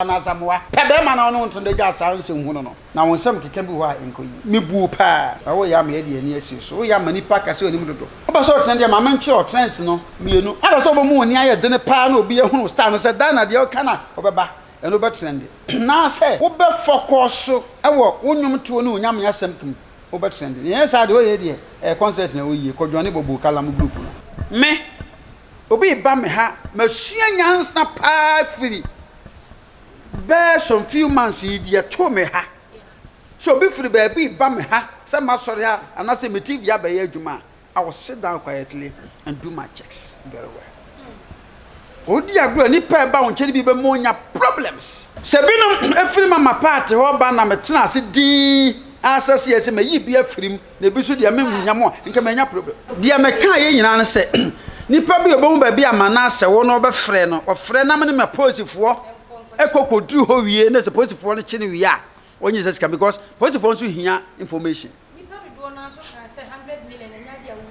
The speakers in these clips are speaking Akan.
na samwa pebe ma na no nto de ja sa nse hu no na won sam keke bi ho a enkoyi me bu pa wo ya me de ani asi so wo ya ma nipa kase oni dodo oba so trend ya ma menche o trends no mienu ada so bo mu oni aye de ne pa na obi ehunu star no se da na de o kana obeba eno be trend na se wo be focus e wo wonwom to no onyam ya sam tum wo be trend yen sa de o ye de concert na wo yi ko dwone bobo kala mu group no me obi ba me ha masua nyansa pa firi be some few months ye to me ha so be free baby ba me ha say ma sorry ha and I say me TV ya be ye adwuma I will sit down quietly and do my checks very well odi agro ni pa ba won chede bi be mo nya problems se binom afiri mama party ho ba na me tena ase din access yes me yi bi afirim na bi so de me nyamo nka me nya problem de me kan ye nyina ne se nipa bi obo mu ba bi amana ase wo no be frɛ no o frɛ na me posifo ekokodru ho wie na suppose for no chine wie a onye say because supposed for so hia information nipa do na so ka say 100 million anya dia wo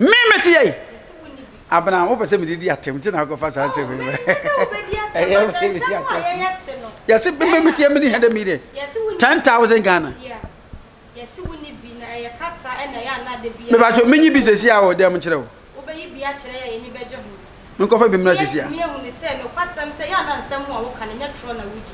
me meti ye abana wo pese me di atem ti na go fa sa che me yes me meti me ni 100 million 10,000 Ghana yes woni bi na ye kasa na ya na de bi me ba cho me nyi bi sesi a wo dem kire wo obeyi bi a kire ya ye ni beje ho nko fa bi mra sesi a me hu ni se no kwasam se ya na nsam a wo ka na nya tro na wudi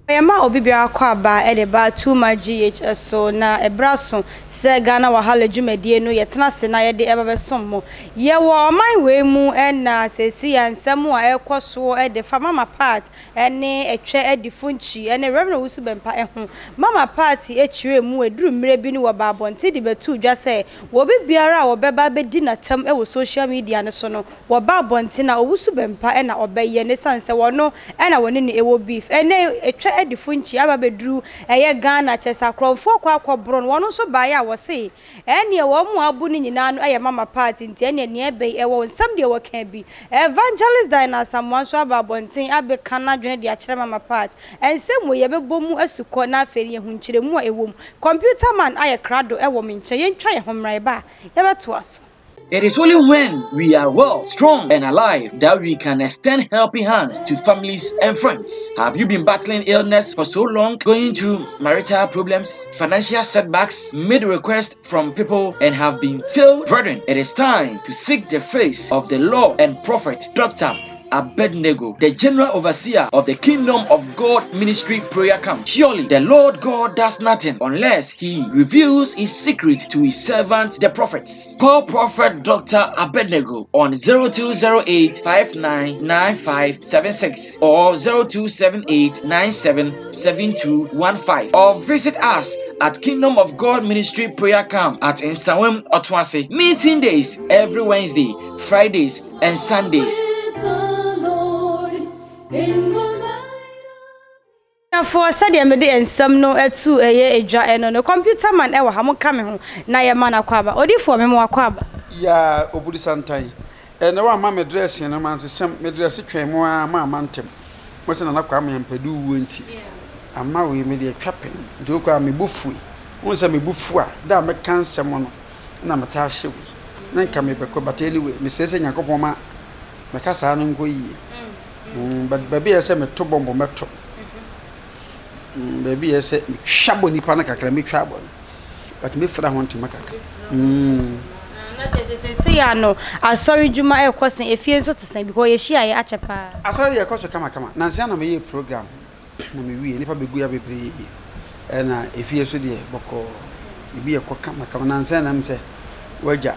Yama obibia akwaba edeba too much GHS so na ebraso se Ghana wahala dwumadie no yetena se na yede ebabesom mo ye wo man we mu na sesi yansam a ekoso ede fa mama part ene etwe edifunchi ene reverend wusu bempa eho mama party echire mu eduru mire bi ni wo babonti de betu dwa se wo bibiara wo beba bedi na tam wo social media ne so no wo babonti na owusu bempa na obeye ne sanse wono na woni ne ewo beef ene etwe edifunchi aba bedru eye Ghana chesa kromfo kwa akobron wono so bae a wo se ene wo mu abu ni nyina no eye mama party nti ene ne ebe e wo nsam de wo kan bi evangelist dina samwan so aba bonten abe kana dwene de akere mama party ensem wo ye bebomu asuko na aferi ye hunkyire mu a ewom computer man aye krado e wo menche ye ntwa ye homrai ba ye beto aso. It is only when we are well, strong, and alive that we can extend helping hands to families and friends. Have you been battling illness for so long, going through marital problems, financial setbacks, made requests from people, and have been failed? Brethren, it is time to seek the face of the Lord and Prophet Dr. Abednego, the General Overseer of the Kingdom of God Ministry Prayer Camp. Surely the Lord God does nothing unless He reveals His secret to His servant, the prophets. Call Prophet Dr. Abednego on 0208-599576 or 0278-977215 or visit us at Kingdom of God Ministry Prayer Camp at Nsawam Otwase. Meeting days every Wednesday, Fridays, and Sundays. For said me de ensam no etu eye edwa eno no computer man e wa ha mo ka me ho na ye man akwaba odifo me mo akwaba ya obudi santai ene wa ma me dress na man sem me dress twen mo a ma mantem mo se na kwa me mpadu wo nti ama we me de twapen do kwa me bufu won se me bufu a da me kan sem no na me ta hye we na nka me be ko bateli we me sese nyakopon ma me ka sa no ngo yi but baby ese me to bombo meto baby ese hwabo nipa na kakra me hwabo but me fra ho ntima kakra na chese se ya no asori juma e kosen efie nso tesen because ye hia ye achepa asori ye koso kama na nsia na me ye program na me wie nipa begu ya bebre na efie so de boko ibi ye ko kama na nsia na me se waja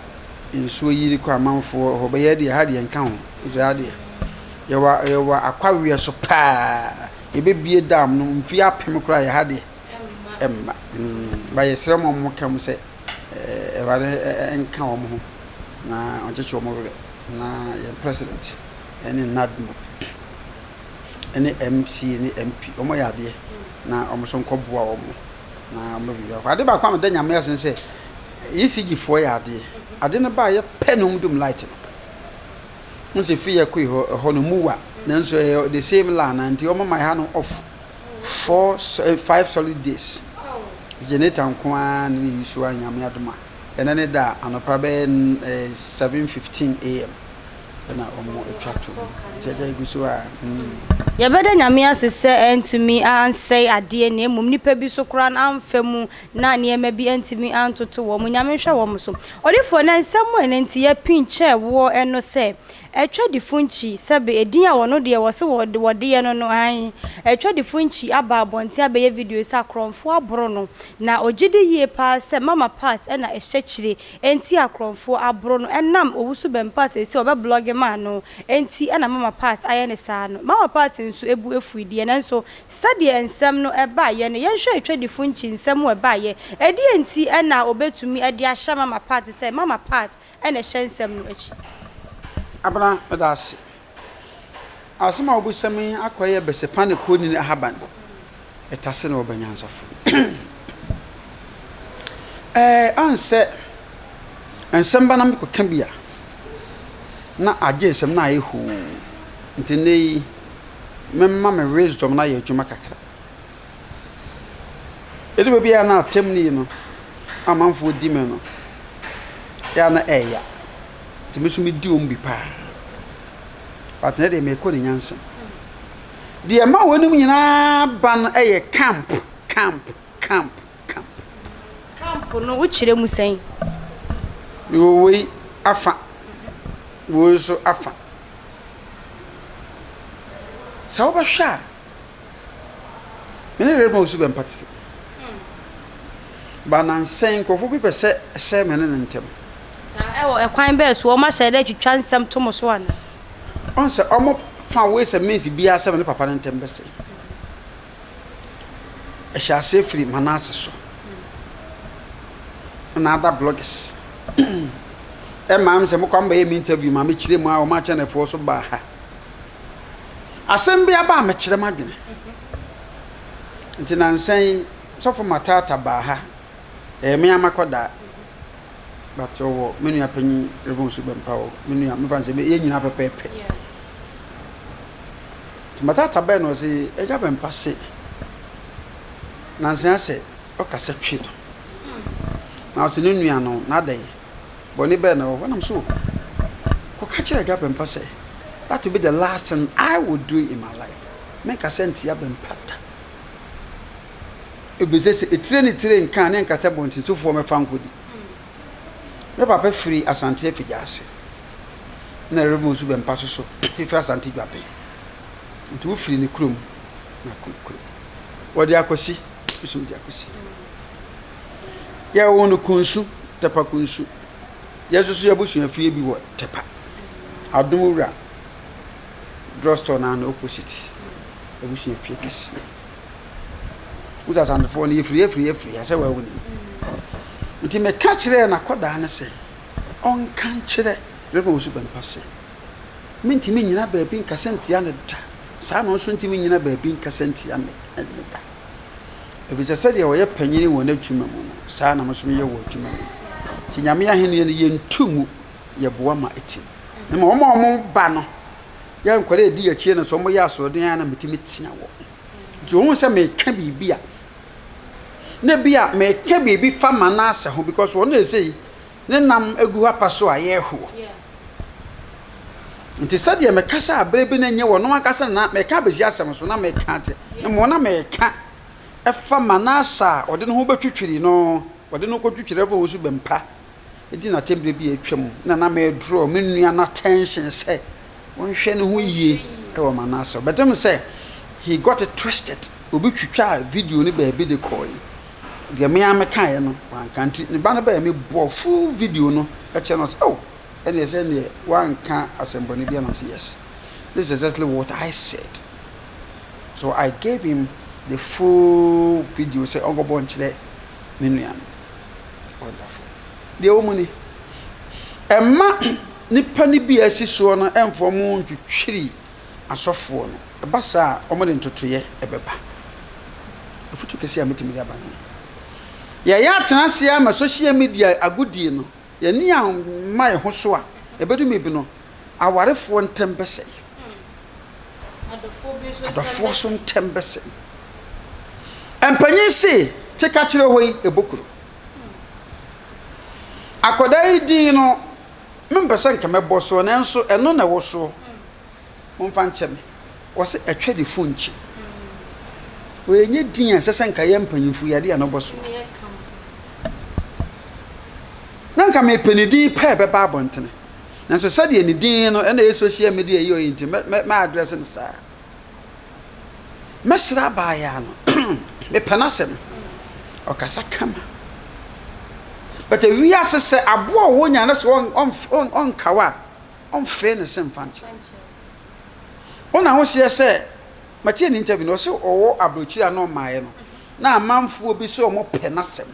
nsuo yiri ko amanfo ho be ye de ha de nka ho za de yewa akwawe so pa ebebie dam no mfi apem kra ye ha de emma ba ye sere mo kam se eware enka wo mo na oncheche wo mo na ye president ene nadmo ene MC ene MP omo ya de na omo so nkoboa wo mo na omo bi ba ade ba kwa me da nyame yasen se ECG fo ya de ade ne ba ye penum dum light no se fi ye ko ho no muwa nanso the same land and omo my ha no off 5 solid days generator nko an ni isu anyame adoma ene ne da anopa be 7:15 am na omo etwato jeje guso a yɛbɛda nyame ase sɛ ɛntumi ansɛe adeɛ na mmom nipa bi so kora na amfa mu na nneɛma bi ɛntumi antoto wɔ mu nyame hwɛ wɔ mu so ɔdefoɔ na nsɛm a ɛno nti yɛpinkyɛ wɔ ɛno sɛ ɛtwa di funchi sɛbe edin a wɔno deɛ wɔse wɔde no an ɛtwa di funchi aba abɔnte abɛyɛ video sɛ akrɔmfo aboro no na ogyidi yie pa sɛ mama part ɛna ɛhyɛ kyire enti akrɔmfo aboro no ɛnam owusu bɛmpa sɛ sɛ ɔbɛ ma no enti ɛna mama part ayɛ ne saa no mama part nso ebu efuidie nanso sɛdeɛ nsɛm no ɛba yɛ no yɛhwɛ ɛtwa di funchi nsɛm wo ɛba yɛ ɛdi enti ɛna obetumi ɛde ahyɛ mama part sɛ mama part ɛna ɛhyɛ nsɛm no akyi abana das asema obusami akoye besepa ne koni ne haban etase na obanyansafo anse ensamba na mekoka bia na agye nsem na ayehu ntene memma me wisdom na ye adwuma kakra ede be bia na atemni no amanfo di me no ya na eya timesu mi di ombi pa but na de me ko ni nyansa de ma wonum nyina ban eye camp no uchire musen wo we afa wo so afa sawo ba hwa me ne remo su ben patise ba nan sen ko fu bi pese se me ne ntem ewo ekwan be so o ma hyede twitwa nsem to mo so ana on se o mo fa we se mezi bia se ne papa ntem be se e sha se free manase so na other bloggers e ma se mo kwamba ye interview ma me kire mu a o ma channel fo so ba ha asem bia ba me kire ma dwene ntina nsen so for matata ba ha me amakoda but owo menu apanyi revon su bempa o menu me fanse be ye nyina pepepe matata ba no se eja bempa se nansen ase o kase twi no na so ne nua no na dai boni be no wanam so ko ka kire eja bempa se that will be the last thing I would do in my life make a sense ya bempa ta e be se etire kan ne nkata bonti so fo me fankodi me papa free asante afijase na remo su bempa so ifra asante dwape nti wo free ne krom na krom wodi akosi bisu di akosi ya wonu kunsu tepa kunsu yesusu ya busu afie bi wo tepa adumura drugstore na opposite ebusu afie kesi uza sande fo ne free ase wa woni nti me ka kire na koda ne se on kan kire refa osu ban passe minti mi nyina ba bi nkasenti ya ne da sa no so nti mi nyina ba bi nkasenti ya me da ebi se se de wo ye panyini wo na dwuma mu sa na mo so ye wo dwuma mu ti nyame ya hene ne ye ntumu ye boa ma eti ne mo mo ba no ya nkware edi ya chie ne so mo ya so den ya na metimi tia wo nti wo se me ka bibia ne bia me ke bibi fa manase ho because one dey say ne nam egu apa so aye ho nti sade me kasa abrebe na nye wo no akasa na me ka bezi asem so na me ka te ne mo na me ka e fa manasa ode no ho betwitwiri no ode no ko twitwire fa wo su bempa edi na tembre bi atwam na me draw me nua na tension say won hwe ne ho yie e wo manasa betem say he got it twisted obi twitwa video ni ba bi de koi de me ameka no wan kanti ne ba na ba me bo full video no e che no oh and they said one can assembly be and yes this is exactly what I said so I gave him the full video say ogo bonchire menuan wonderful de omuni emma nipa ni bi asiso no emfo mu ntwitwiri asofo no eba sa omode ntotoye ebeba afutu kesi ametimi de aba no ya tenase ya ma social media agudi no ya ni an mai ho so a ebedu mebi no awarefo ntembese adofo so ntembese empanyin si tika kire hoi ebokuro akodai di no Member kame boso na nso eno na wo so momfa nche me wo se atwa de fonchi we nye din a sesen ka ye mpanyimfu yade no boso nan ka me penidi pe be ba bontene nanso sade ni din no na social media yi oyinti me address no sa mesra ba ya no me penasem o kasa kama but we are say abo wonya na so on kawa on fe ne semfanche ona ho se say matie ni interview no so owo abrochira no maaye no na amanfo obi so mo penasem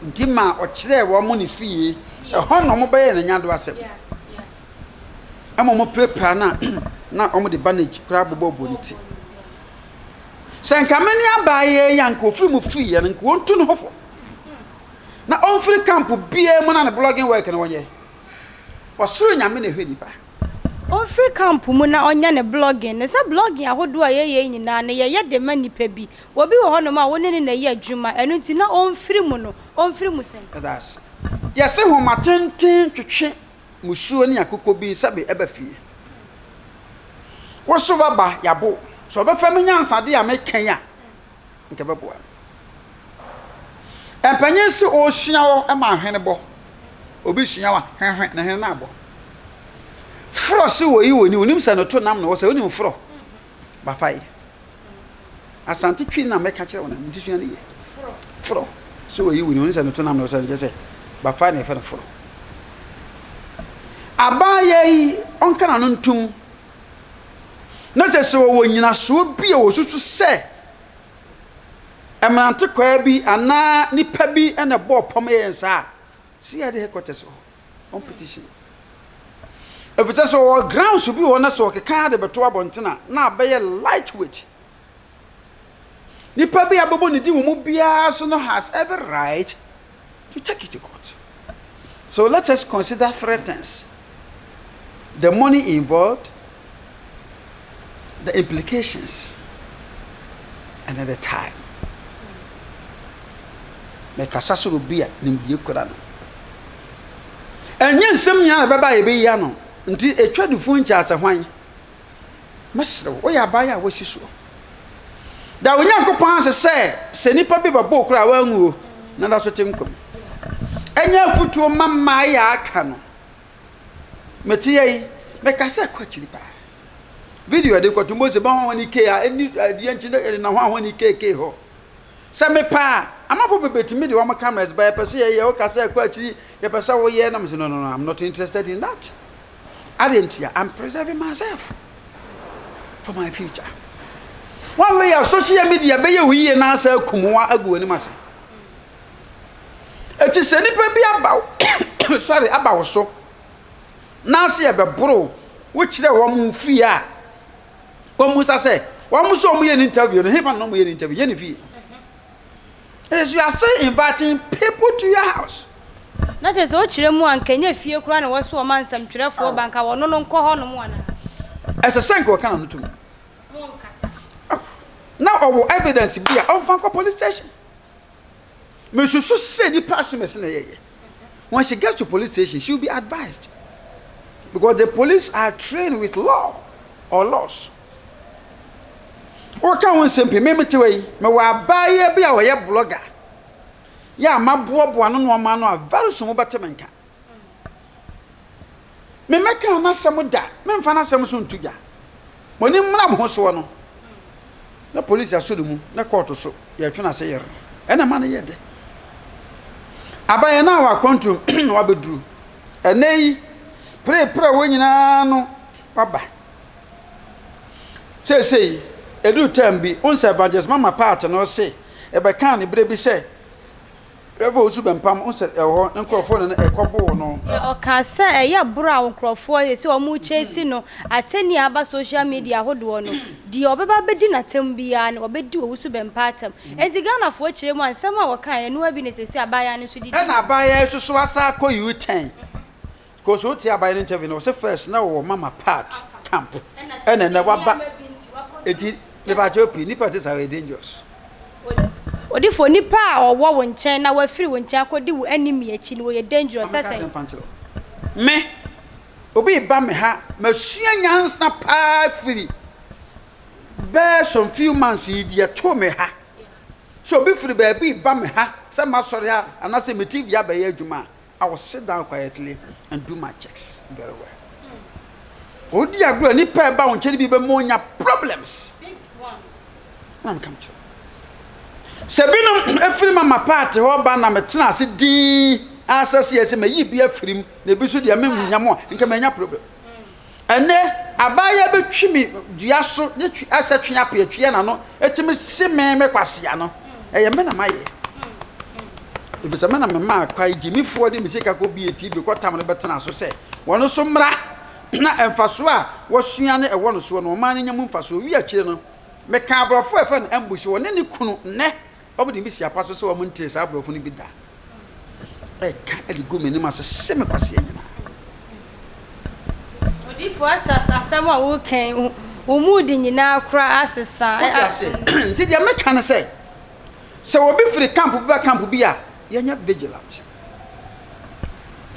ndima o kire wo mo ne fie e ho no mo baye na nyado asem mo prepare na o mo de bandage kra bobo boniti senka meni abaye yanka ofiri mu fie no nko wontu no hofo na on free camp bie mo na blogging work na wonye wasuro nyame na hwedi ba on free camp mu na onya ne blogging ne sa blogging ahodo a ye nyina ne ye de manipa bi obi wo hono ma woni ne na ye adwuma enu nti na on free mu no on free mu sen that's yes ho matenten twetwe musuo ne akoko bi sabe eba fie wo so baba yabo so be fa menyansa de ya mekan ya nke beboa empanyin si o hia wo e ma hwene bo obi hia wa hwehwe na hwene na abo fro si wo yi woni onim sa no to nam no wo sa onim fro ba fai asante twi na meka kire wona ntisua ne ye fro si wo yi woni onim sa no to nam no wo sa je se ba fai na fe fro abaye onka na no ntum na se so wo nyina so bi o susu se emanante kwa bi ana nipa bi ena bo pom yensa si ya de headquarters competition if it is so ground should be on so keka de beto abontena na abaye lightweight nipa bi abobo ne di wo mu bia so no has every right to take it to court. So let us consider three things: the money involved, the implications, and the time. Make a sasu bia nimdi kurano. Enye nsem nya na baba ye be ya no nti etwa du fun cha asahwan mesre wo ya ba ya wo siso da wonya nkopon se nipa bi babo kura wa nwu na da so temkom enye futuo mamma ya aka no meti yi meka se kwachiri ba video de kwatumbo se ba hon ke ya eni de nchi na hon ke ho se me pa amafo bebetimi de wo cameras ba pese ye wo ka se kwachiri ye pese wo ye na me no I'm not interested in that. I'm preserving myself for my future. One way of social media be we na say kumwa agu ani mase. Eti se nipa bi abaw sorry abaw so. Na se e be bro wo kire wo mu fi a. Wo mu sa se wo mu so mu ye interview no hefa no mu ye interview ye ne fi. As you are still inviting people to your house. Na te so chire mu ankanya fie kura na waso o mansam twerefo banka wono no nko ho no mu ana ese senko kana no tum mo nkasa now owo evidence bia on fanko police station me so say the person me say na yeye when she gets to police station she will be advised because the police are trained with law or laws o kan won sempe me metewei me wa baye bia wo ye blogger ya mabobo anu no ma no a very soon betemenka me meka na sem da me mfa na sem so ntuga moni mra mo so no na police asodo mu na court so ye twe na se yer ena ma na ye de abaye na wa kontum wa beduru enei pre wo nyina no baba sei edu tembi on evangelist mama part no se e be kan ne bre bi se Ebo osu bempam unse eho nkrofo ne ekobo no o ka se eya bra nkrofo ye se o mu chesi no ateni aba social media hodo no di obeba bedi na tembia ne obedi osu bempatam enti Ghana fo kire mu ansem a wo kan ne wabi ne sesi abaya ne so di na abaya so asa ko U10 ko so ti abaya ne interview no se first na wo mama part camp ene na waba enti le ba jopi ni part is are dangerous odi fo nipa owo wo nchen na wa firi wo nchen akodi wo enemy achi ni wo ye dangerous ase me obi ba me ha masua nyansa pa firi be some few months yi de to me ha so obi firi ba bi ba me ha say ma sori ha anase me TV ya ba ye adwuma I will sit down quietly and do my checks very well. Odi agro ni pa ba won cheri bi be mo nya problems. Big one. I'm come to. Sebino efiri mama party ho ba na metena ase di asase yesi me yi bi afirim na bi so de me nyamo nka me nya problem. Ene abaya betwi mi dua so ne twi asatwe ape atwe na no etimi se me kwase ya no. Eye me na maye. If it's a man, my quite Jimmy Ford, the music could be a TV, what time about ten so say. One so mra, and Fasua was Siana, a one so no man in your moon faso, we are children. Make cabra for an ambush or any kuno, ne, over the Missia Passo so a montes abro for Nibida. I can't go minimum as a semi Passiana. If was as someone who came, who moved in now cry as a son. I say, did you make can say? So we'll be for the camp, back camp be a. You're not vigilant.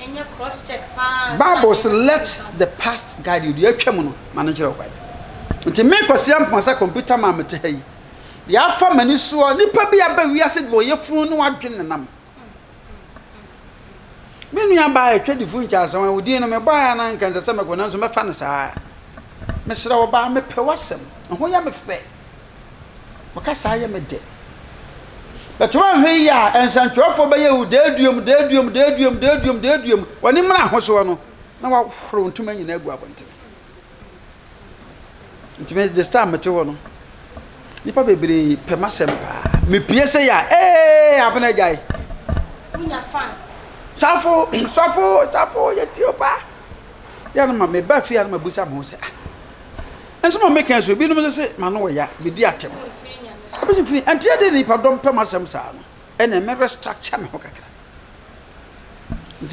And your cross check past. Bible says, let the past guide you. You're criminal manager of it. Until make us young for a computer mamma to hey. The alpha man is so nipper be a baby. I said, well, your phone, no, I'm getting them. When we are by a trade food jazz, and we didn't buy an uncle as a summer when I was my fancy. Mr. Obama, Pewasem, and who am a fair. Because I am a dead. But one here and San Trofo by you, dedium. When him was one, now I've thrown too many negua went. It made the star material. You probably Pemasempa. Me PSA, happen a guy. Fans. Safo, Yetiopa. Yanama, me Buffy and my Busa Mosa. And some makers will be no say, Manoya, be dear. And the other people don't pay myself, and a mere structure.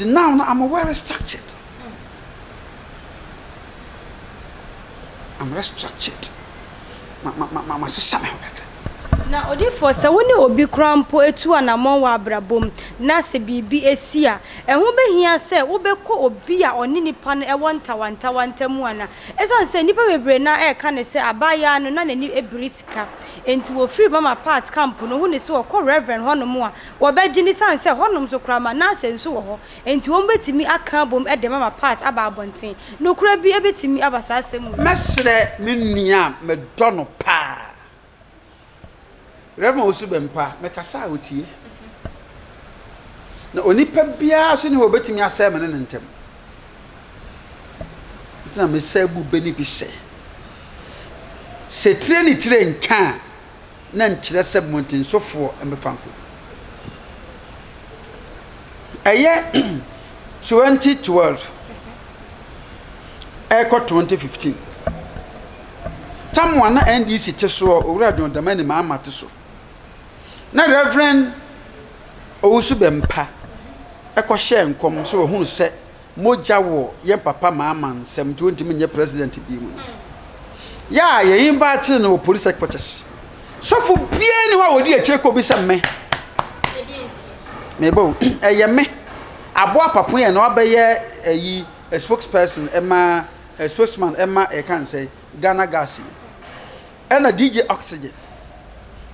Now I'm well structured. I'm restructured. My sister. Na odi for se woni obi krampo etu anamon wa abrabom na se bibi esia ehun behia se wo beko obi a oni nipa no ewonta mu ana esan se nipa bebre na e ka ne se abaya no na nani ebrisika enti wo free mama part camp no hu ne se wo reverend honom a wo beji ni san se honom so krama na se nso wo ho enti wo betimi aka bom e de mama part aba abonten no kura bi ebetimi abasa asem mesre menua medono pa Reverend Osubempa, make a sa utie. Na onipa bia so ne obetimi asem ne ntem. Itina me sabu beni bi se. Se tire nka na nkire seb montin sofo emfanko. Eye 2012 Echo 2015. Tamwa na NDC teso owura John Damani ma amate so. Na Reverend Osubempa ekọ share nkom so ohunu se moja wo ye papa mama nsem 20 minye president bi mu ya ye invite no police headquarters so fu bie ni wa wodi akire ko bi se me bo eye me abo apapon ye na obeye ayi a spokesperson ema a spokesman ema e kan say Ghana Gas ena DJ Oxygen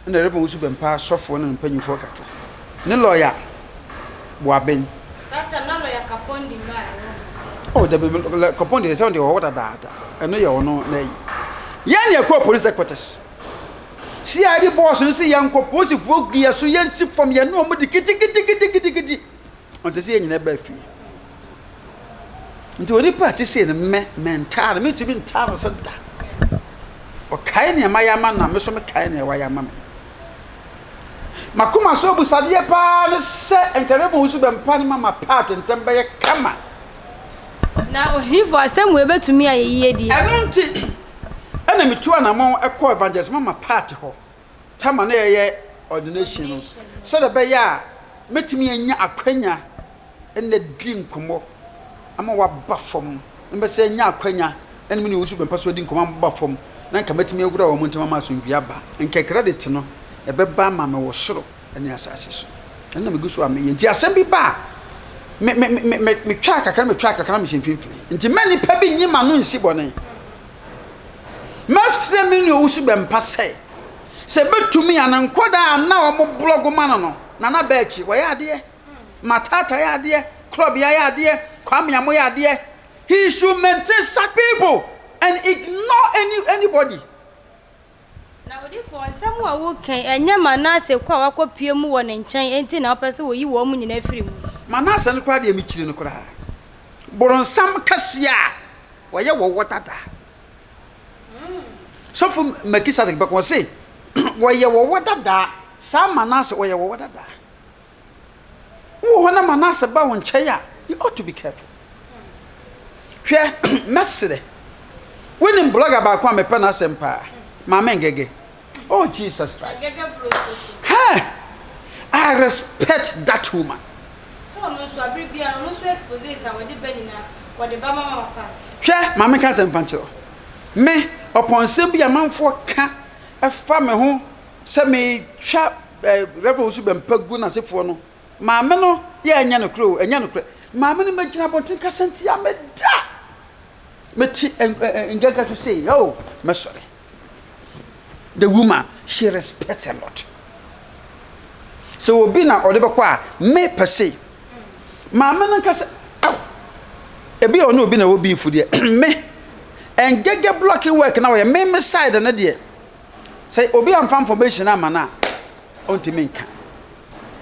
na Reverend Osubempa sofo na mpanyufo kakra ne lawyer Boaben sata na lawyer Kapondi ba oh the Kapondi is on the order data eno ye ono na yi yan ye ko police headquarters si adi boss no si yan ko police fo gia so yan si from ye no mo dikiti on te si nyina ba fi nti oni party si ne mental me to be mental so da o kai ne mayama na me so me kai ne wayama me makuma so bu sade pa ne se enkarebo Osubempa ne mama part ntembe ye kama na ohifo asem we betumi ayeye die eno nti ena metu anamon ekọ evangelist mama part ho tama na ye ordination no se de be ya metumi anya akwanya ena di nkomo ama wa bafom mbe se anya akwanya ena me ne Osubempa so di nkomo ama bafom na nka metumi agura wo ntama ma so ndua ba nke credit no ebeba ma me wo soro ene asase so ena me gusu ame nti asem bi ba me track aka me himfimfini nti mani pa bi nyima no nsi bone masre me no wusu bempa se betumi anankoda na o mo blog ma no na bechi wo ya ade matata ya ade club ya ade kwame amo ya ade he should maintain such people and ignore anybody. Na odi for some wa wo kan enya manase kwa wakopie mu wo ne nchen enti na opese wo yi wo mu nyina afiri mu manase no kwa de mi kire no kra boronsam kase a wo ye wo wodada so fu makisa de bakon say wo ye wo wodada sa manase wo ye wo wodada wo hona manase ba won nche ya you ought to be careful hwe mesre when blogger ba kwa me pe na sempa Mama Ngege. Oh, Jesus Christ. Hey, I respect that woman. So, I'm not expose our depending on the Bama part. Yeah, Mamma Cousin Pancho. Me, upon Sambia man for a family who send me sharp revolution and peguna se for no. Mamma no, yeah, and Yano Crow, and Yano Crow. Mamma, imagine about Tinkasentia, me da. Me and Gaga to say, oh, my sorry. The woman, she respects a lot. So we be na odeba kwa me per se. Mama na kasa e be ono obi na wo bi fu de me and gege blocking work na we me side na de. Say obi am information na mana ontimi nka.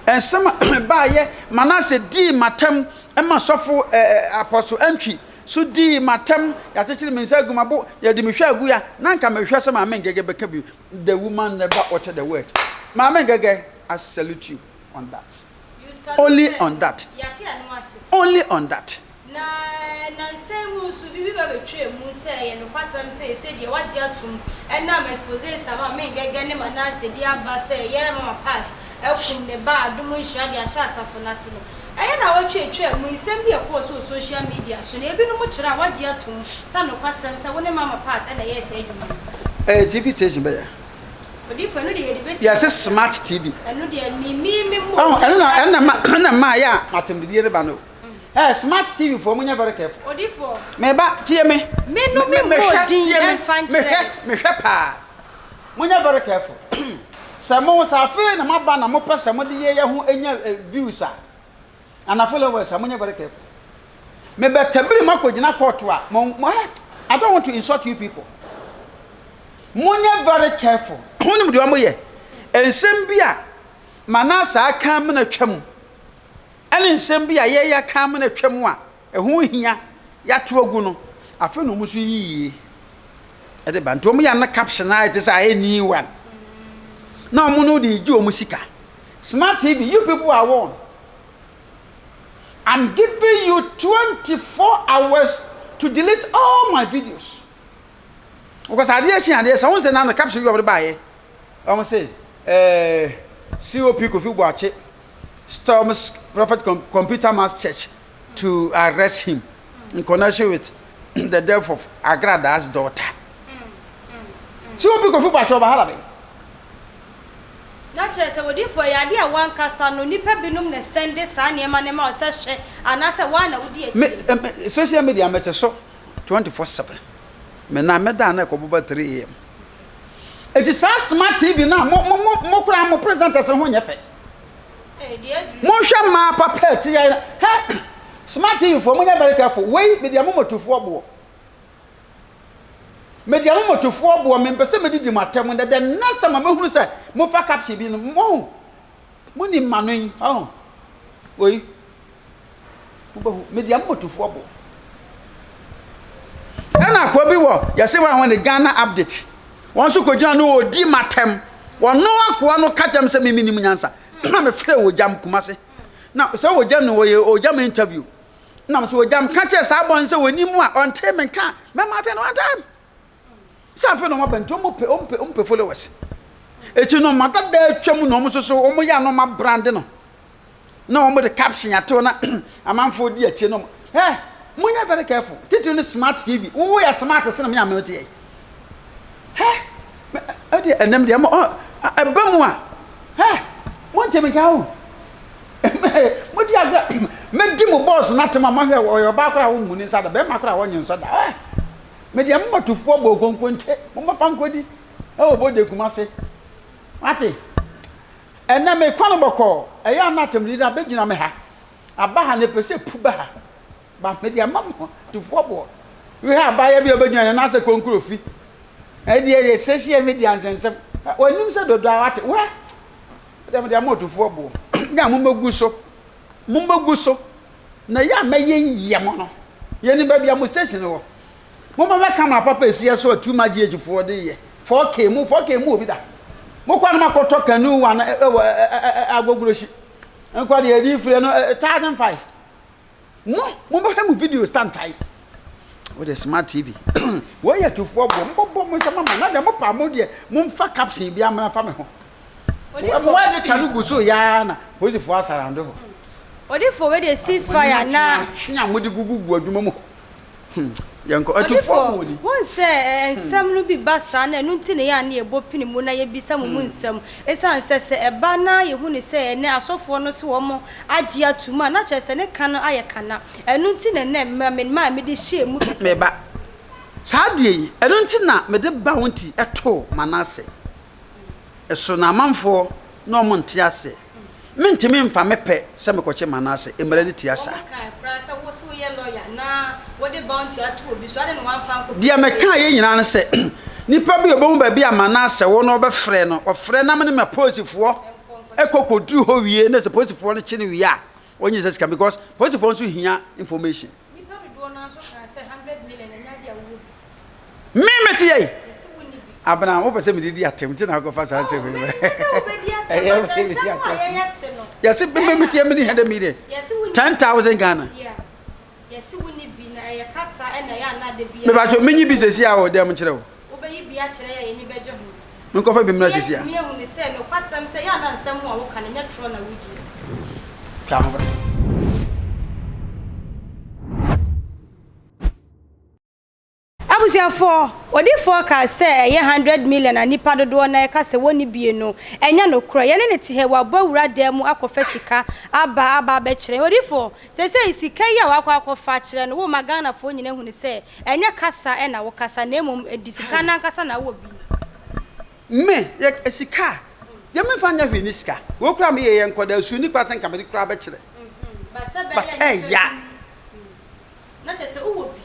And some ba ye manase di matam e ma sofo apostle entry so di matam ya techiri me nsa gumabo ya di me hwa agu ya na nka me hwa se ma men gege beka bi the woman never uttered the word. Ma men gege, I salute you on that. Only on that. Only on that. Na say mu su bibi ba betwe mu say ye no kwasam say de waje atum and na expose sama men gege ne manase di aba say ye mama part ekum ne ba adum nhia de ahya asafo nase no aye na watwe mu isem bi ekọ so social media so na ebi no mu kira waje atum sa no kwasam say woni mama part na ye say adwuma TV station be ya odi fa no de ye de be yes smart TV eno de mi mu oh ena ma ya atemdie ne ba no smart TV for munya very careful odi for me ba tie me me no me me hwe pa munya very careful samo safe na maba na mo pesa mo de ye ho enya views a ana followers munya very careful me be tabiri makogina court a I don't want to insult you people munya very careful honim de omo ye ensem bia manasa aka me na twam ene nsem bia ye ya ka me na twam a eho hia ya to agu no afa no musu yiye e de banto mo ya na caption na it say any one na mo no de ji omo sika smart TV you people are warned. I'm giving you 24 hours to delete all my videos. Because I did someone said, "I'm capture you over the buy." I want to say, COP Kofi Boache storms Prophet Computer Mass Church to arrest him in connection with the death of Agradaa's daughter. COP Kofi Boache over Halabi. Na chese wodi for ya dia wan kasa no nipa binum ne sende sa niema ne ma o se hwe anase wan na wodi achi social media mete so 24/7 me na meda na ko boba 3 am it is smart TV na mo kura mo presenters ho nyefe mo hwa ma papa ti ya smart TV for mo nya very careful we me dia mo motofo obo media mo motofo obo me pese me didi matem the next time me hunu say mo fa caption bi no mo ni manon oh oi mo media mo motofo obo sana ko bi wo ya se wa the Ghana update won so ko gina no odi matem wono akwa no kajam se me minim nyansa na me frɛ wo jam kumase na so wo jam no wo jam interview na so wo jam ka che sa bon se woni mu a on time ka me ma fe no one time sa fe no ma bento ompe followers echi no mata da atwam no mo so omo ya no ma brand no na omo de caption ato na amanfo di achi no munya very careful titi no smart TV wo ya smart se na me amete ye ade enem de mo abamu a mo ntemi ka ho mo di agra me di mo boss na tema ma hwe o ba kra wo mu ni sada be ma kra wo nyin so da eh me dia mo tufo bo konkonte mo fa nkodi e o bo de kuma se ate ena me kwano boko e ya na tem lida be gina me ha aba ha ne pese pu ba ha ba me dia ma mo tufo bo we ha ba ya bi obegina na se konkuro fi e die ye sesi me dia nsensem onim se dodo awate we dem dia mo tufo bo nya mo magu so na ya meye yemo no ye ni ba bia mo station wo mo ma be kama papa esia so too much GHC4 de ye 4k mu obi da mo kwa na makoto kanu wa na agoguroshi enkwade ye di free no 1005 mo ba mu video stand tie with the smart TV wo ye tufo bo mo se mama na de mo pa mo de mo mfa caption bia ma fa me ho wo de talugu so ya na wo fo asarando ho Odifo we dey ceasefire na nya modi gugugu adwuma mu yanko atufo modi won say ensam no bi basa na enu nti ne ya na ebo pini mu na ye bisa mu nsam esan se eba na ye hu ne se ne asofo no se wo mo age atuma na chese ne kan aye kana enu nti ne ma me de hie mu me ba saade yi enu nti na me de ba wonti eto manase eso na manfo no mo nti ase mentimi mfa mepe se mekoche manase emere ne tiasa dia meka ye nyina ne se nipa bi obom ba bi amanase wo no obefre no ofre na me posifo ekokodu ho wie na se posifo no chine wie a onye se sika because posifo so hia information nipa bi do na so ka se 100 million anya dia wo me meti ye abana wo pese me didi atemti na ko fa sa se we yes be me tie me ni 100 million 10,000 Ghana yes woni bi na ya kasa na ya na de bia me ba so menyi bi sesi a wo dem kire wo obeyi bia kire ya ni beje ho me ko fa bi mra sesi a me hu ni se no kwasam se ya na nsam a wo kan nya tro na wudi tamam abusiafo odifo ka se ye 100 million anipa dodo na ka se woni bie no enya no kura ye ne ti he wa bawura dem akofa sika aba be kire odifo se sika ya wa akofa kire no wo magana fo nyina hu ni se enya kasa na wo kasa na emum edisika na kasa na wo bi me ye sika ye me fanya hwe ni sika wo kura me ye nkoda su ni kwasen ka me kura be kire but ya na chese wo bi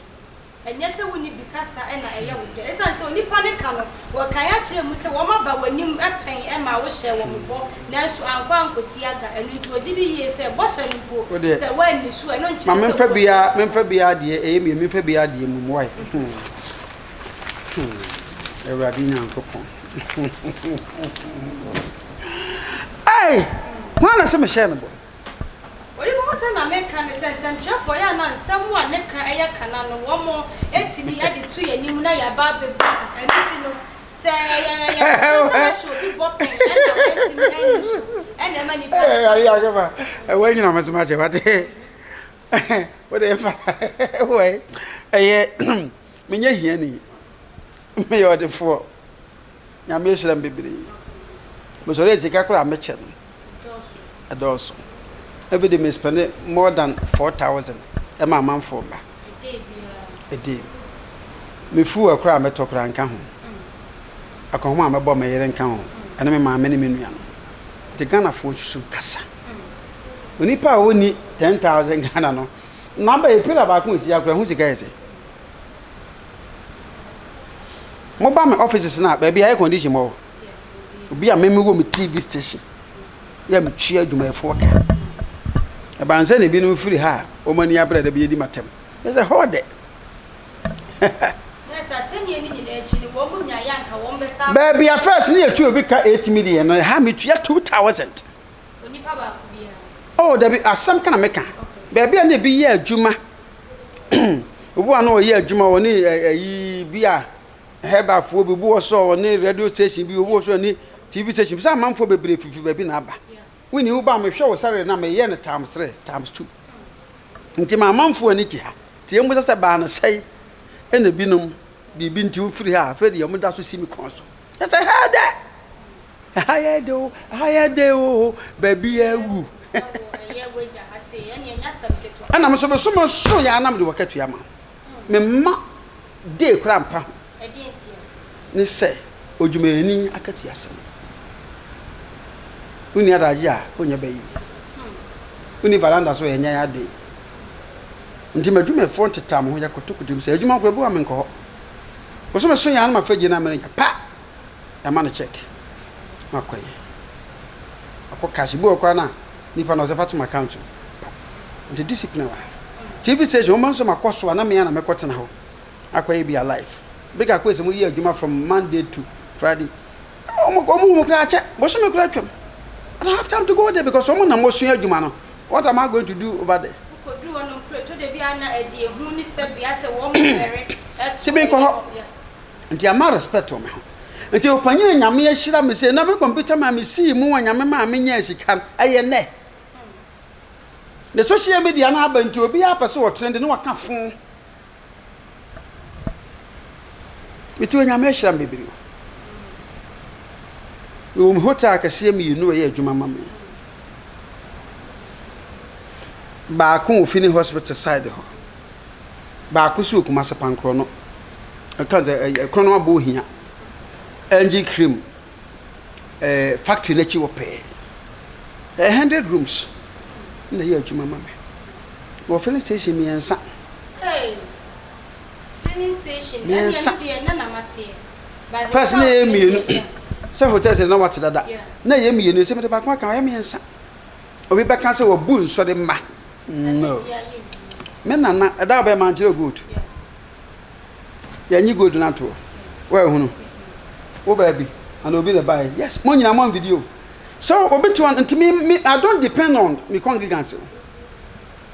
enya se woni bi kasa na eya wo de esan se oni pa ne ka no wo kan ya kire mu se wo ma ba wanim epen e ma wo hye wo mbo na so ankwa ankosi aga enu nti odidi ye se bo hye ni po se wa ni su eno nchi ma memfa bia de e me memfa bia de mu wai Ewradi nyankopon ai wana se me hye no bo Ori mo se na me kan se nsɛmtwefo ya na nsɛm a ne kan eya kana no wo mo etimi ade tu ye nim na ya ba bebusa anti no se ya so bi bopen na etimi ani so ene ma ni pa ya gaba we nyina ma so ma je wate wo de fa we eye me nya hia ni me yo de fo nya me hira mbebere mo so re sika kra me che no adoso every day me spend more than 4,000 e ma man for ba a day me fu akra me tokra nka ho akoma me bo me yere nka ho ene me ma me ne me nua no de Ghana fo susu kasa oni pa oni 10,000 Ghana no number e pira ba ko si akra hu sika ese mo ba me offices na ba bia air condition mo obi a me wo me TV station ya me twa adwuma fo ka abanze ne bi no free ha o mani abra da bi edi matem is a hode yes atanye ni nyina echi ni wo mu nya yanka wo mbesa baby a first ni etu obi ka 8 million no ha me tua 2,000 oni pa ba ku bia oh da bi asam kana meka baby na bi ye adwuma obu ana o ye adwuma woni yi bi a heba fo bi bu so woni radio station bi obu so ni TV station bisa manfo bebre fifi baby na aba wini uba me hwe wo sare na me ye ne times 3 times 2 nti ma manfo ani ti ha ti emu sase ba na sei ene binom bibi nti wo free ha fe de yemu da so simi kon so say ha de o baby ewu ye weja ha sei ene nya sam ana me so ya na me de wakatu ya ma me ma de kra mpa ne se odwumani akatu asem uni adaje a onya bayi uni balanda so enya ya de ndi madwuma fo ntetam ho yakotokodum se adwuma kro bu amenko wo so ya na ma faji na me pa ya ma no check makoy akọ cash bu okwa na nipa na ozefatu account the discipline wa TV station o man so makoso na me na mekotena ho akoy be alive big akọ ese mu yi adwuma from Monday to Friday omo kra che bo so me kra twam I don't have time to go there because someone na mo so adwuma no what am I going to do over there ko do one pray to de bia na edi ehu ni se bia se wo mo fere ti be ko ho nti ama respect o me ho nti opanyina nyame ya hira me se na me computer ma me si mu wa nyame ma me nya sika aye ne the social media na abantu obi ya pese wo trend ne waka fon bitu nyame hira me bibiri wo mu hotel ka se me yinu ye adwuma ma me ba ko ofini hospital side ho ba ko su kuma sapankro no krono abo hia NG cream factory na chi wo pe 100 rooms na ye adwuma ma me wo filling station mi ensa filling station na na mate first na ye mienu se hotel na wat dada na ye mienu se mete ba kwa kan ye mi ensa obi be kan se wo bu nso de ma no me na da be man jiro good ya nyi good na to wa hunu wo baby and obi the buy yes mo nyina mo video so obi to an me I don't depend on me congregants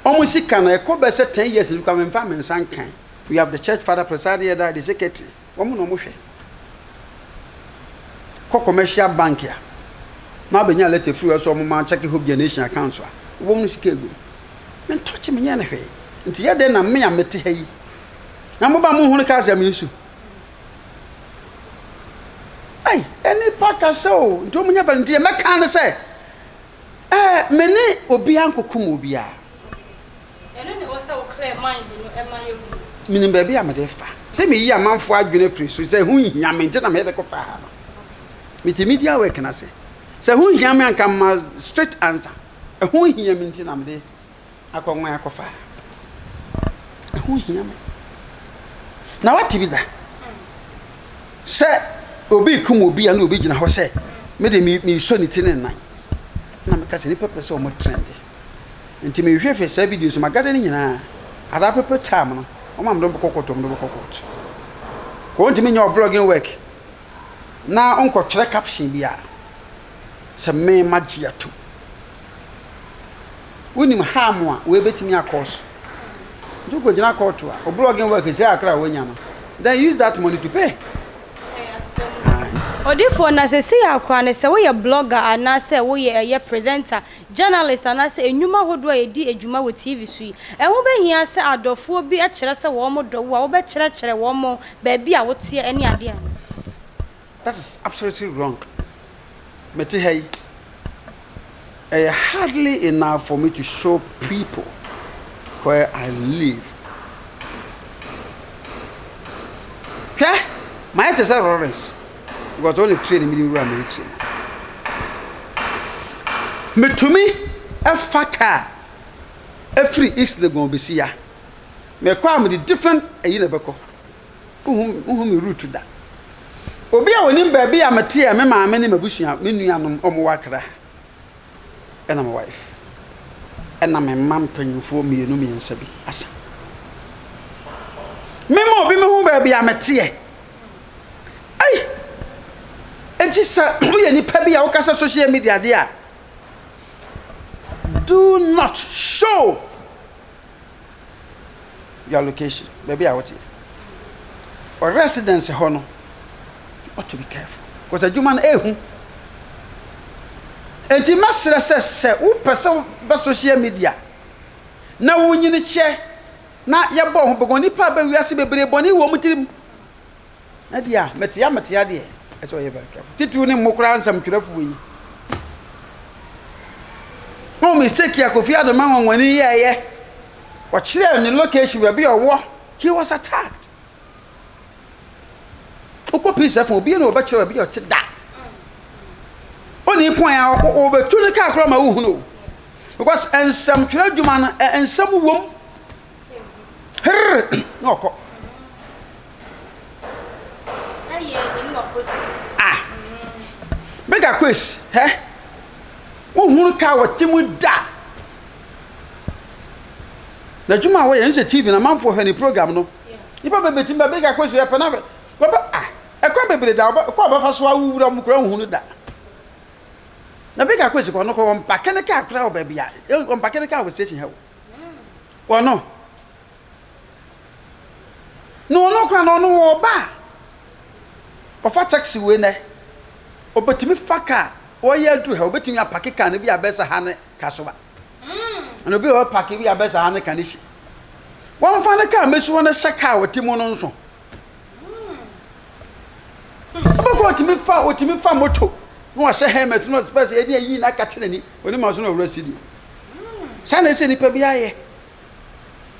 almost sika na e ko be say 10 years you come me san kan we have the church father presiding there the secretary wo mo no mo hwe ko commercial bank ya na be nya letter free so mo ma check hope generation account so wo mo sika egu me touch me nya na hwe nti ye de na me ya mete ha yi na mo ba mo hunu ka asem yesu ai eni paka so nto munya valentine meka ne se me ni obi ankokum obi a eno ne wo se wo clear mind no e ma ye hu minim ba bi amade fa se me yi amanfo adwene presu se hu hia me nti na me de ko fa ha no media work na se hu hia me anka ma straight answer hu hia me nti na me de akonwa akofa hu hia me na what bi da se obi kum obi a na obi gina ho se me de me so ni tinin nan na me ka se ni pepe so mo trend nti me hwe fe sa video so magade ni nyina ada pepe time no o ma mdo kokoto ko nti me nya blogging work na onko twere caption bia se me magia to woni ma ha mo a we betimi akos nti ko gina koto a o blogging work se akra wonya no then use that money to pay Odifo na sesi akwa ne se wo ye blogger ana se wo ye presenter journalist ana se enwuma hodo a yedi edwuma wo TV so yi ho behia se adofo bi e kire se wo mo do wo be kire wo mo ba bi a wo tie ene ade an. That is absolutely wrong. Meti hey hardly enough for me to show people where I live. Yeah, my head is Arrêst. Because only training me run military. Me to me a faka every east the go be see ya. Me kwa me the different na beko. Who me route to that. Obi a wonim ba bi a mete me maame ne mabusua me nuanom omo wakra. And my wife. And I'm a man panyufo me no me nsa bi asa. Me mo obi me hu ba bi a mete ai enti sa we ni pa bia wo kasa social media dia do not show your location baby a what or residence ho no ought to be careful because a human ehu enti masra se wo pese ba social media na wo nyini che na ye bo ho begon ni pa ba wiase bebre boni wo mutirim adia metia de so you very careful titu ni mokura ansam twerafu yi no mistake ya Kofi Adama wanwani ye wɔkyerɛ ne location baabi a ɔwɔ he was attacked okɔ police afɔ obi na ɔbɛkyerɛ baabi a ɔte da oni point a ɔbɛtu ne kaa kora ma wo hunu because ensam twere adwuma no ensam wom no ɔkɔ mega quiz wo hunu kaa wɔte mu da na juma wo yense TV na manfo hwe ni program no ipa bebetim ba bega kwaso ya pana ko ba ekwa bebere da ko ba fa so awura mu kura hunu da na bega kwaso ko no ko mpake ne ka kura ba bia o mpake ne ka wo station ha wo no kura no wo ba o fa taxi we ne o betimi fa ka o ye adu ha o betimi apake ka ne bia besa ha ne kaso ba and obi o park bi abesa ha ne kanishi won fa ne ka mesu won hye ka wotimo no nso abako otimi fa moto no hye helmet no special edi yi na ka tenani oni ma so no wura sidi sa na se ni pa bi aye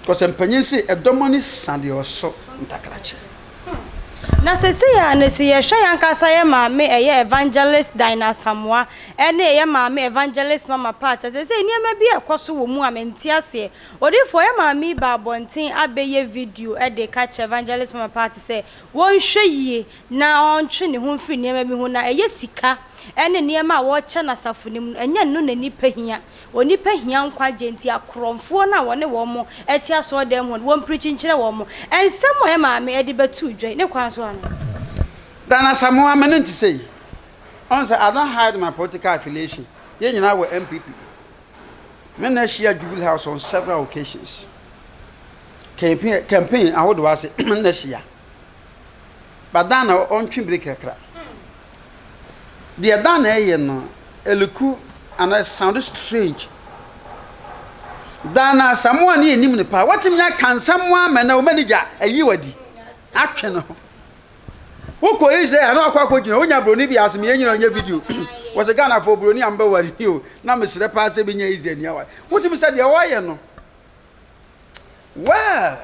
ko se mpanyin se edomoni sande oso ntakrache na sese ya na se ye hwe yankasa ye maame eye evangelist Dina Samoa ene ye maame evangelist mama part sese niam bi ekoso wo mu amenti ase odifo ye maame ba bonten abeye video e de catch evangelist mama part se won hwe yie na ontwe ne ho mfiri niam bi ho na eye sika ene niam a wo che na safunim enye no na nipa hia onipa hia nkwa genti akromfo na wone wo mo eti aso dem ho won preaching kire wo mo ensem ye maame e de betu dwe ne kwan so Dana Samoa menenti say on say I don't hide my political affiliation ye nyina wo MPP men na share Jubilee House on several occasions campaign ahodo ase men na share but Dana on twimbre kakra the Dana ye no eluku and it sounded strange Dana Samoa ni enim ne pa watim ya kan Samoa mena o manager ayiwadi atwe no woko ise ana akwa gina onya broni bi asem ye nyina onya video was a Ghana for broni amba wari o na mesre pa se bi nya ise ni awa wotimi se de woye no well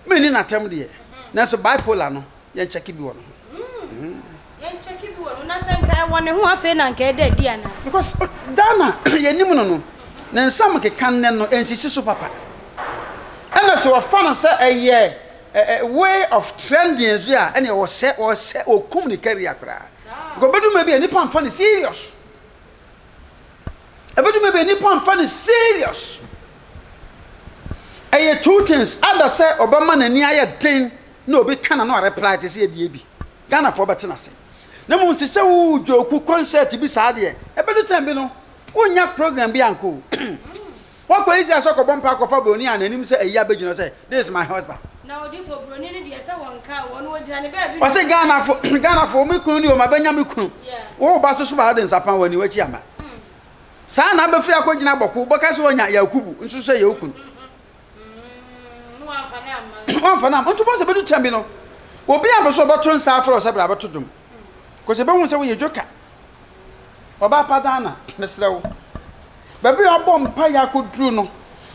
meni na tem de na so bipolar no ye check bi wo no ye check bi wo no na se nka e wone ho afi na nka e da di ana because Dana ye nim no na nsam ke kan ne no ensisi so papa ana so afa na se eye a way of trending as ya and it was set or communicate akra go bedu maybe any pan fan serious e bedu maybe any pan fan serious e two things other say obama na ni aye den na obi kana no reply to say die bi Ghana for better na say na mo ti say wo joku concert bi sa de e bedu time no wonya program bi anko what ko easy aso ko bompa ko fa boni ananim say eya begino say this is my husband na odi for broni ne de se wonka wonu ogina ne ba bi o say Ghana for me kunu ni o ma banya me kunu wo ba so ba de nsapan wani wachi ama sa na ba firi akogina boko boka se wonya Yakubu nso say Yakunu no amfana ama nto bo se bedu chambi no obi am so beto nsa afro se bra beto dum ko se be hu se wo ye joka oba padana mesrewo ba bi obom pa yakodru no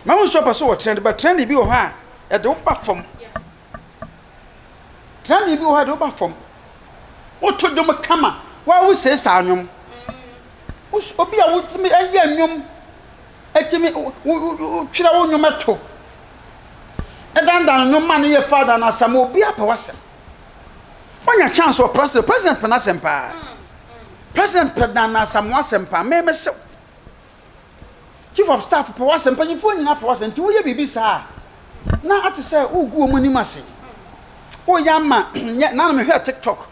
ma hu so pa so wo trend ba trend bi wo ha e de wo pa fom trend bi wo ha de wo pa fom wo to dum kama wa wo se sa anwom obi a wo ayi anwom etimi twira wo nwom eto edandan nwom ma ne ye father na Sam obi apa wasem onya chance o president pana sempa president pedana Sam wasempa me se chief of staff pa wasempa nyifo nyina pa wasem ti wo ye bibi sa na ate say ugu omunim ase o ya ma na me hwe TikTok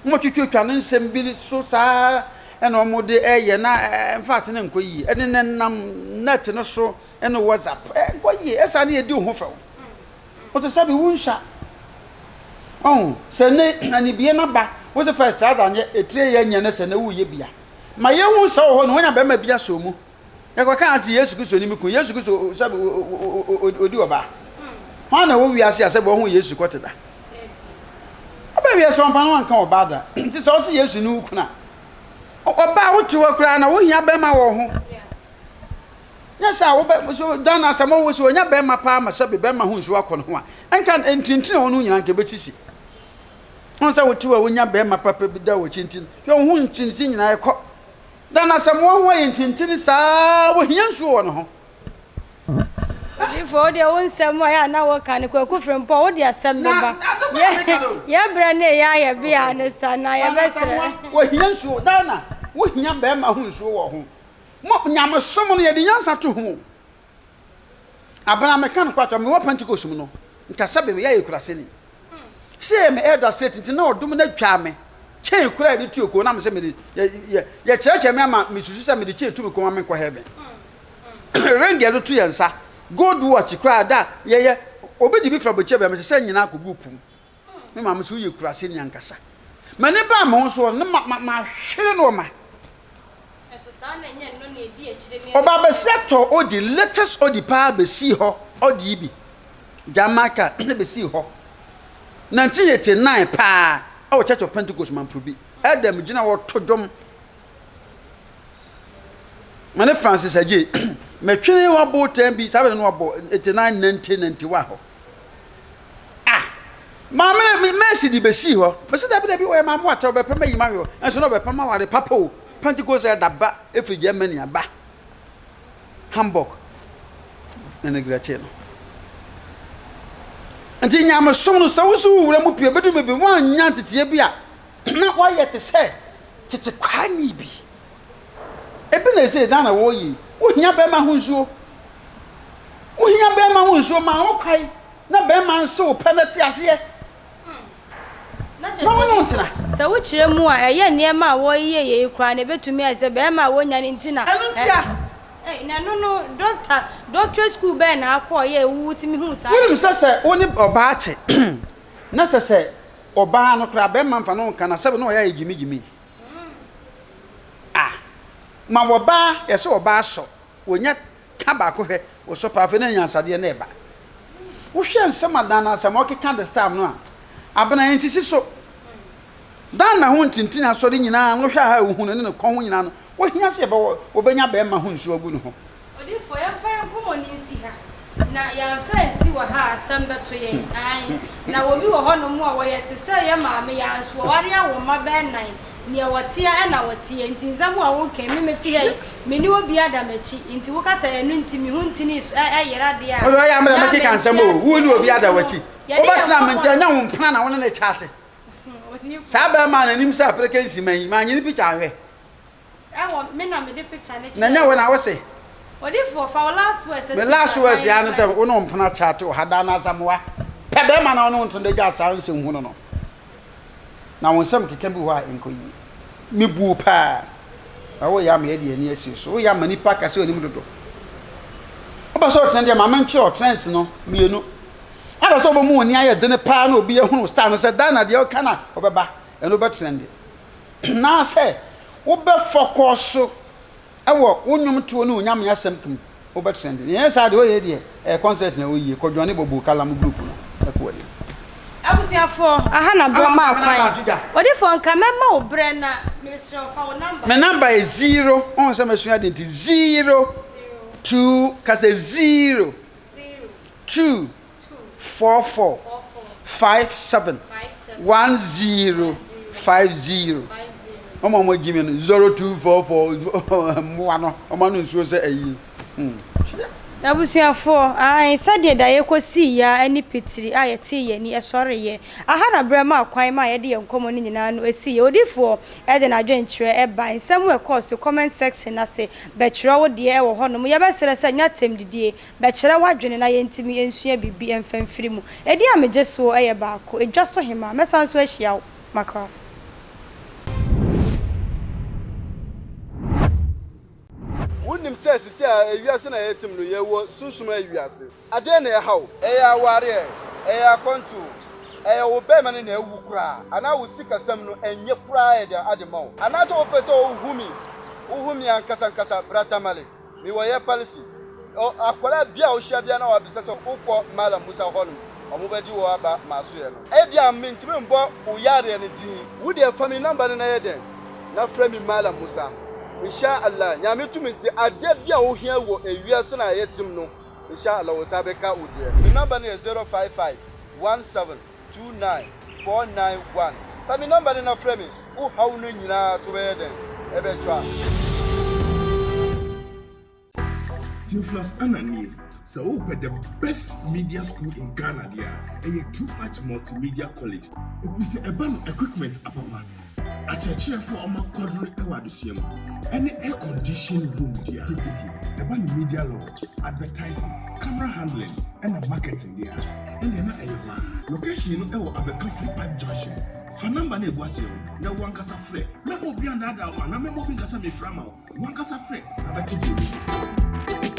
mo twitwa ne nsem bi so sa ena omode eye na in fact ne nkoyi ene nam net no so ene WhatsApp nkoyi esa na edi ho few o to sabi wunsha oh se ne ani bie na ba wo se first start anye etire ye nya ne se na wu ye bia ma ye hu sa ho no wonya be ma bia so mu e kwa kan asi Yesu Kristo ni mi kun Yesu Kristo sabi odi oba ha na wo wi ase ase bo hu Yesu kwoteda oba wi ase onfa no anka oba da nti se o se Yesu ni ukuna oba wo tuwa kura na wo hia be ma wo ho Yes, I will so done as some always when you bear my palm, sabi bear my hoons walk on one. And can enter on union can be see. Once I would two when you bear my papa be there with chintin. Your hoon chintin and I caught. Then as some one way in chintin is what he answered on home. For their own somewhere now can go from Paul, dear some number. Yeah, Brandy, I be honest, and I am a what he answered, Dana, what he bear my hoons home. Nyama someone ye the answer to whom abana mechanic kwatwa me wo Pentecost mu no nkasa be ya yekurase ni say me elder state nti na odum na twa me chen kura de tuoko na me se me ye cheche me ama me susu se me de che tu me ko ma me ko heaven ring ye to yensa gold watch kura da ye obedi bi fra boche be me se nyina akogu pum me ma me so yekurase ni ankasa me ne ba mo so ne ma hwere no ma Oba sector or the latest or the power be see her or the ibi Jamaica be see her 1989 pa our Church of Pentecost man probi Adam gina wo todom Mane Francis Aje me twene wo bo tem bi sabe no bo 89 1991 ho ma me Messi di be see her me se da bi we ma mo ata be pema yima ho enso no be pema ware papa o Pentecost said that ba every Germany ba Hamburg and a Gretchen. And in Yama soon so wura mu pie bedu me be wan nya tete bia na why yet say tete kwani bi ebe na say dan na wo yi wo hia be ma hunsuo ma wo kwai na be ma nso penalty ase so which remu a eye niema wo ye kura na betumi ase be ma wo nya ni ntina na no doctor school be na akọ ye wu timi hu sa woni sese woni oba ache na sese oba no kura be ma mfa no kana sebe no ya gimi ma wo ba yese oba so wonya ka ba ko hwe wo so pa fe na nyansade na eba wo hwe nsema dan na asem o keka the star no a abana ensisi so dan na ho ntintin asori nyina no hwa ha ohunu ne kon ho nyina no wo hia se be wo benya be ma ho nsu agu no ho odi fo ya fa ya komo ni nsi ha na ya fa nsi wa ha asem beto ye ai na wo bi wo ho no mu a wo ye te se ye maame ya nso ware a wo ma be nan ne wotia e na wotia ntinza mu a wo kan me meti he me ni obi adamachi nti wo kasa enu ntimi hu ntini yera de a o do ya me make kan sam o wo ni obi adawachi o ba tena me ntia nya wo mpana na wo na chate sa ba ma na nim sa apreka nsi man ma nyini picture ahwe me na me de picture ne na nya wo na wo se odi for last words me last words ya no se wo no mpana chate o hada na samwa pe be ma na wo no ntonde ja sa nsi hu no na wo nsam keke bi ho a enkoyi me bu pa awo ya me de ani asi so ya mani pa kase oni mudodo oba so trend ya ma menche o trends no mienu ada so bo mu oni aye de ne pa na obi ehunu star no se dan na de o kana obeba eno be trend na se wo be focus ewo wonwum to oni onyam ya sem kum wo be trend ye sa de o ye de concert na o yi ko Johnny Bobo Kalam group no e ko wali abusiafo aha na bro ma akwan odi fo nka mema obre na me show fa wo number my number is 0 on say me so identity 0 2 kase 0 2 4 4 5 7 1 0 5 0 omo mo gimi no 0244 mo ano omo no nsuo se ayi abusiafo ai sade da yekosi ya ani pitiri ayete ye ni esore ye aha na brema akwan ma ye de yenkomo ni nyina no esi ye odifo e de na dwenkyere e ba nsem we course comment section na se be kyere wo de e wo hono ye be sere se nya tem didie be kyere wadwene na ye ntimi ensua bibi emfamfiri mu e de amejeso e ye baako edwaso hema mesanso ahia maka Unim says see ewiase na yetim no yewo sunsuma ewiase ade na ye haw eya ware eya kontu eya wo be mane na ewu kura ana wo sika sam no enye kura e de ade mawo ana so wo pese wo humi ankasa brata male mi wo ye policy akwara bia wo hia bia na wa bisa so ukọ Malam Musa hono omo bedi wo aba maso ye no e bia mentime mbo wo yare ne din wo de family number na ye den na fra mi Malam Musa inshallah nyame tumi nti ade bia wo hia wo ewiase na yetim no inshallah wo sabeka udre me number is 055 1729 491 fa me number na frame wo hawo no nyina to be den e be twa Theophilus Anani, so the best media school in Ghana there, and a too much multimedia college. If we say about equipment, apapa, a church for a quadruple ewadisium, any air conditioned room there, the band media law, advertising, camera handling, and the marketing there. And then location no Abeka Park Junction. Fanamba ne boasio, na wankasa frɛ. Na obi anada ma na me mo bi kasa me frama. Wankasa frɛ, abati